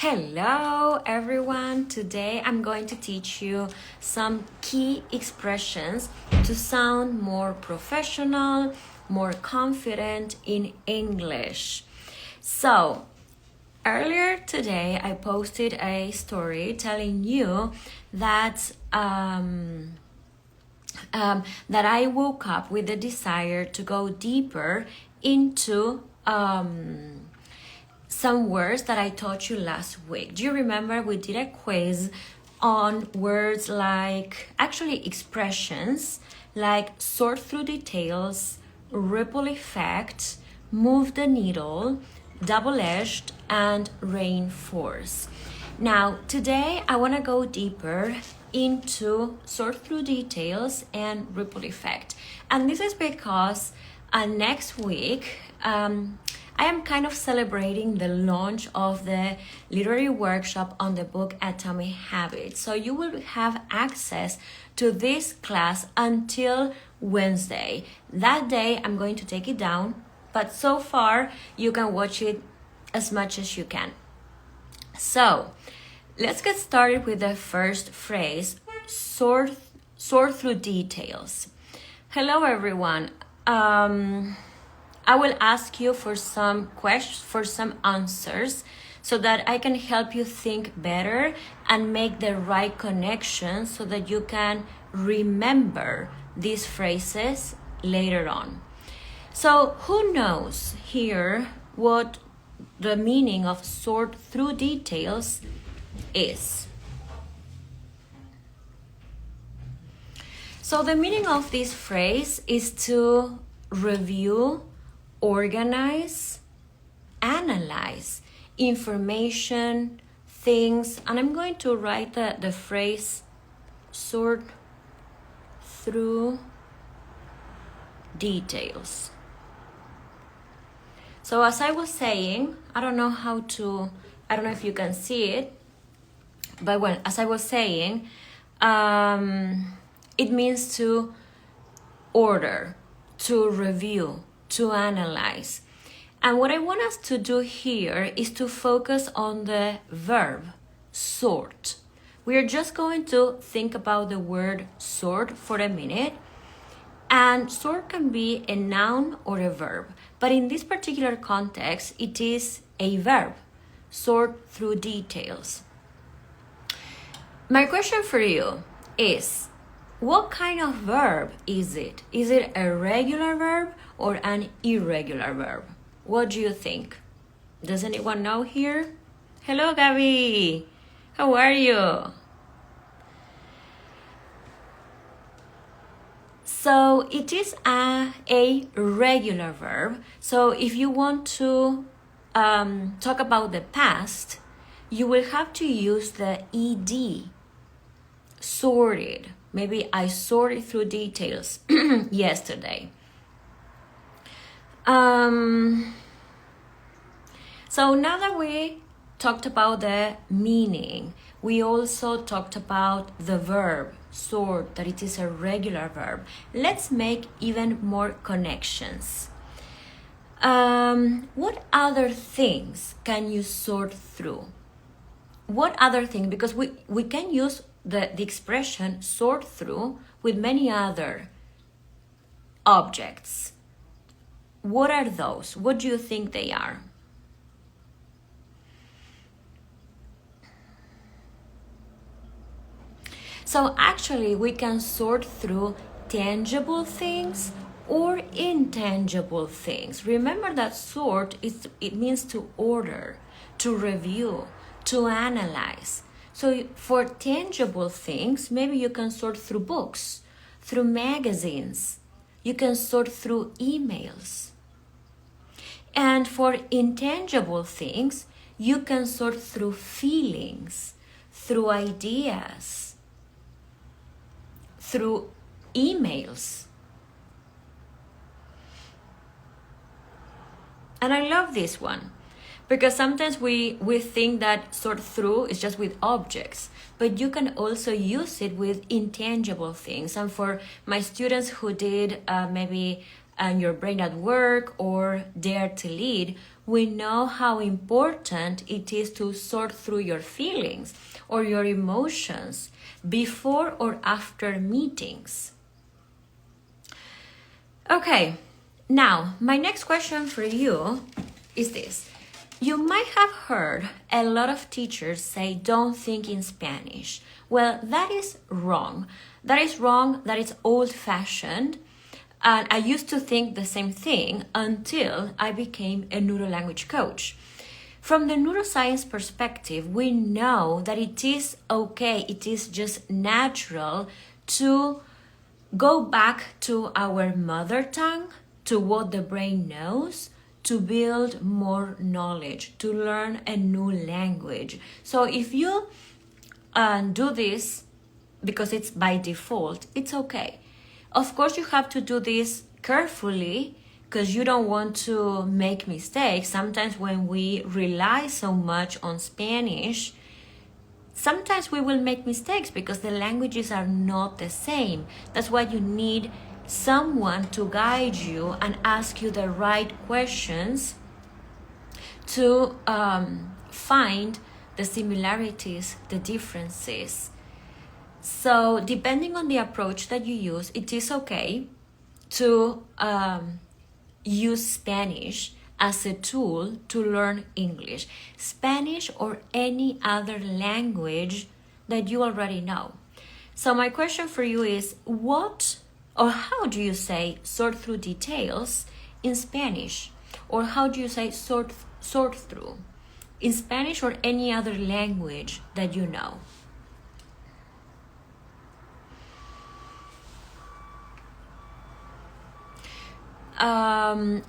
Hello everyone! Today I'm going to teach you some key expressions to sound more professional, more confident in English. So, earlier today I posted a story telling you that that I woke up with the desire to go deeper into some words that I taught you last week. Do you remember we did a quiz on words like, actually expressions like sort through details, ripple effect, move the needle, double-edged, and reinforce. Now, today I want to go deeper into sort through details and ripple effect. And this is because next week, I am kind of celebrating the launch of the literary workshop on the book Atomic Habits. So you will have access to this class until Wednesday. That day, I'm going to take it down, but so far you can watch it as much as you can. So let's get started with the first phrase, sort through details. Hello, everyone. I will ask you for some questions, for some answers, so that I can help you think better and make the right connections so that you can remember these phrases later on. So who knows here what the meaning of sort through details is? So the meaning of this phrase is to review, organize, analyze information, things, and I'm going to write the phrase sort through details. So as I was saying, I don't know if you can see it, but as I was saying, it means to order, to review, to analyze. And what I want us to do here is to focus on the verb sort. We are just going to think about the word sort for a minute. And sort can be a noun or a verb. But in this particular context, it is a verb. Sort through details. My question for you is, what kind of verb is it? Is it a regular verb or an irregular verb? What do you think? Does anyone know here? Hello, Gabby. How are you? So it is a regular verb. So if you want to talk about the past, you will have to use the ed, sorted. Maybe I sorted through details yesterday. So now that we talked about the meaning, we also talked about the verb, sort, that it is a regular verb. Let's make even more connections. What other things can you sort through? What other things? Because we can use the expression sort through with many other objects. What are those? What do you think they are? So actually we can sort through tangible things or intangible things. Remember that sort it means to order, to review, to analyze. So for tangible things, maybe you can sort through books, through magazines. You can sort through emails. And for intangible things, you can sort through feelings, through ideas, through emails. And I love this one. Because sometimes we think that sort through is just with objects, but you can also use it with intangible things. And for my students who did maybe and your brain at work or Dare to Lead, we know how important it is to sort through your feelings or your emotions before or after meetings. Okay, now my next question for you is this. You might have heard a lot of teachers say, don't think in Spanish. Well, that is wrong. That is wrong, that is old-fashioned. And I used to think the same thing until I became a neuro-language coach. From the neuroscience perspective, we know that it is okay, it is just natural to go back to our mother tongue, to what the brain knows, to build more knowledge, to learn a new language. So if you do this because it's by default, it's okay. Of course, you have to do this carefully because you don't want to make mistakes. Sometimes when we rely so much on Spanish, sometimes we will make mistakes because the languages are not the same. That's why you need someone to guide you and ask you the right questions to find the similarities, the differences. So depending on the approach that you use, it is okay to use Spanish as a tool to learn English, Spanish or any other language that you already know. So my question for you is, what or how do you say sort through details in Spanish? Or how do you say sort through in Spanish or any other language that you know?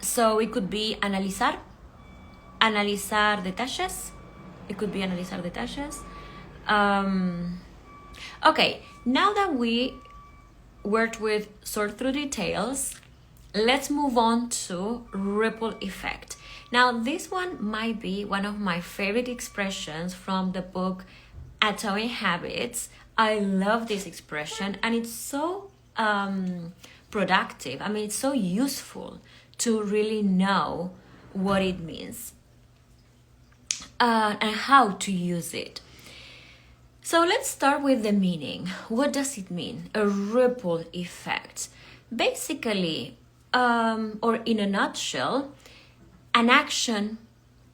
So it could be analizar detalles. It could be analizar detalles. Okay, now that we worked with sort through details, let's move on to ripple effect. Now, this one might be one of my favorite expressions from the book Atomic Habits. I love this expression and it's so productive. I mean, it's so useful to really know what it means and how to use it. So let's start with the meaning. What does it mean? A ripple effect. Basically, or in a nutshell, an action,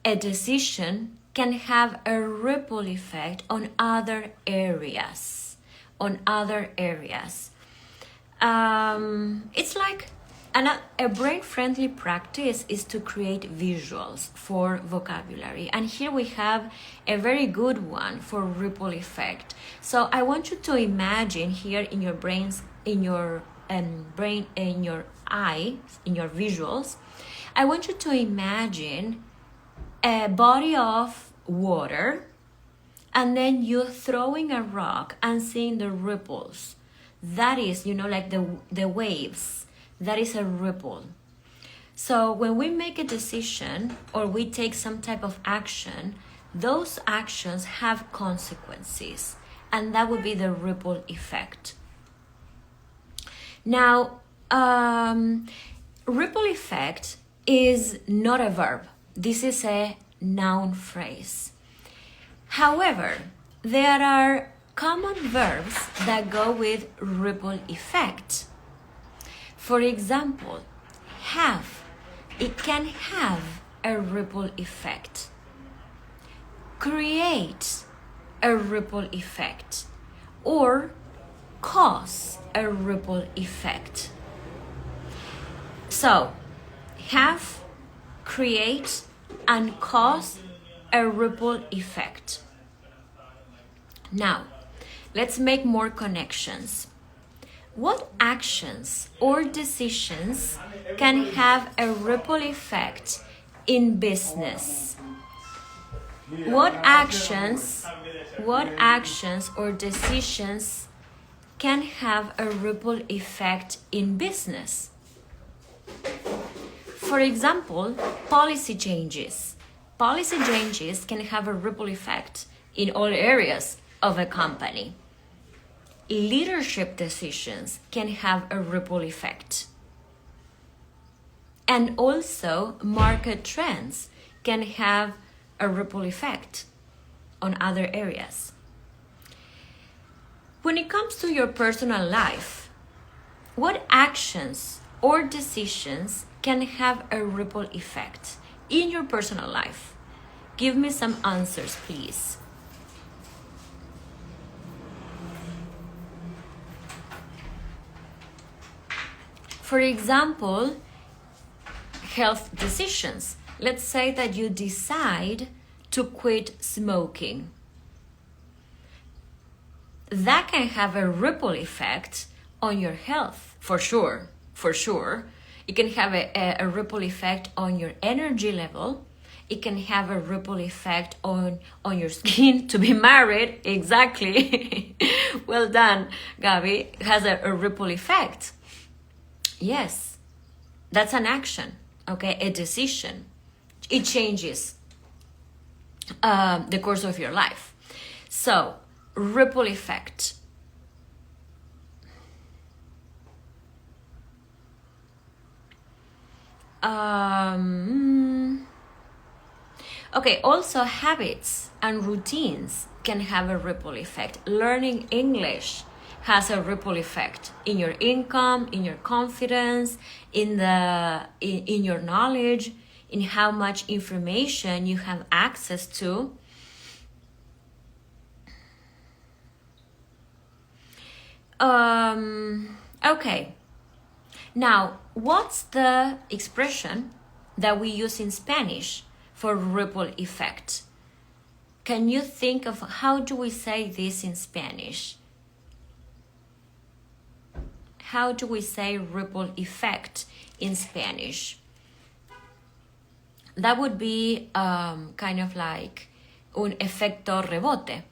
a decision can have a ripple effect on other areas. It's like a brain-friendly practice is to create visuals for vocabulary. And here we have a very good one for ripple effect. So I want you to imagine here in your brains, in your brain, in your eyes, in your visuals, I want you to imagine a body of water and then you throwing a rock and seeing the ripples. That is, like the waves. That is a ripple. So when we make a decision or we take some type of action, those actions have consequences, and that would be the ripple effect. Now, ripple effect is not a verb. This is a noun phrase. However, there are common verbs that go with ripple effect. For example, have. It can have a ripple effect. Create a ripple effect. Or cause a ripple effect. So, have, create, and cause a ripple effect. Now, let's make more connections. What actions or decisions can have a ripple effect in business? What actions or decisions can have a ripple effect in business? For example, policy changes. Policy changes can have a ripple effect in all areas of a company. Leadership decisions can have a ripple effect. And also, market trends can have a ripple effect on other areas. When it comes to your personal life, what actions or decisions can have a ripple effect in your personal life? Give me some answers, please. For example, health decisions. Let's say that you decide to quit smoking. That can have a ripple effect on your health, for sure. It can have a ripple effect on your energy level. It can have a ripple effect on your skin. To be married, exactly. Well done, Gabi. It has a ripple effect. Yes, that's an action, okay, a decision. It changes the course of your life. So, ripple effect. Okay, also habits and routines can have a ripple effect. Learning English has a ripple effect in your income, in your confidence, in your knowledge, in how much information you have access to. Okay. Now, what's the expression that we use in Spanish for ripple effect? Can you think of how do we say this in Spanish? How do we say ripple effect in Spanish? That would be kind of like un efecto rebote,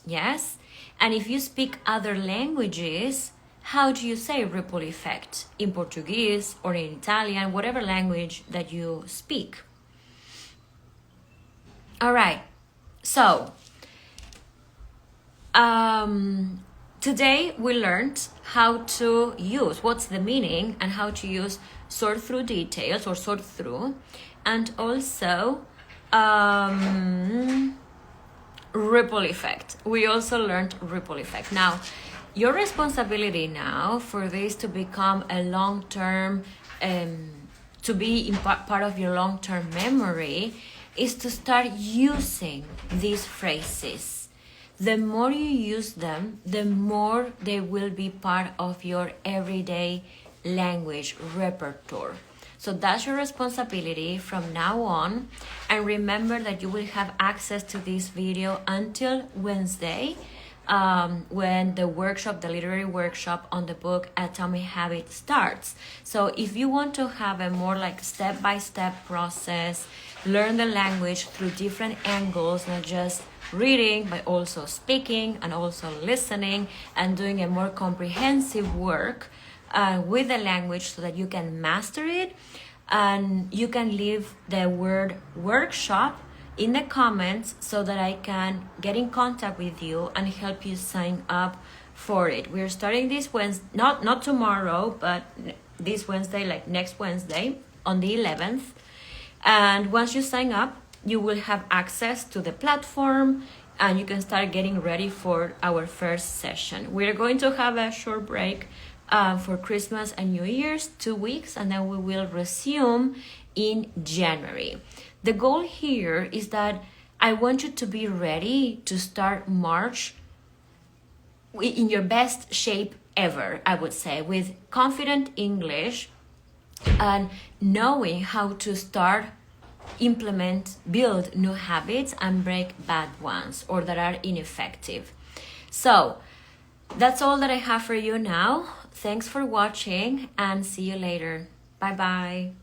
yes? And if you speak other languages, how do you say ripple effect? In Portuguese or in Italian, whatever language that you speak. All right, so today we learned how to use, what's the meaning, and how to use sort through details or sort through, and also ripple effect. We also learned ripple effect. Now, your responsibility now for this to become a long-term, to be part of your long-term memory is to start using these phrases. The more you use them, the more they will be part of your everyday language repertoire. So that's your responsibility from now on. And remember that you will have access to this video until Wednesday, when the workshop, the literary workshop on the book Atomic Habit starts. So if you want to have a more like step-by-step process, learn the language through different angles, not just reading, but also speaking and also listening and doing a more comprehensive work with the language so that you can master it, and you can leave the word workshop in the comments so that I can get in contact with you and help you sign up for it. We're starting this Wednesday, not tomorrow, but this Wednesday, like next Wednesday on the 11th. And once you sign up, you will have access to the platform and you can start getting ready for our first session. We're going to have a short break for Christmas and New Year's, 2 weeks, and then we will resume in January. The goal here is that I want you to be ready to start March in your best shape ever, I would say, with confident English and knowing how to start, implement, build new habits and break bad ones or that are ineffective. So that's all that I have for you now. Thanks for watching and see you later. Bye bye.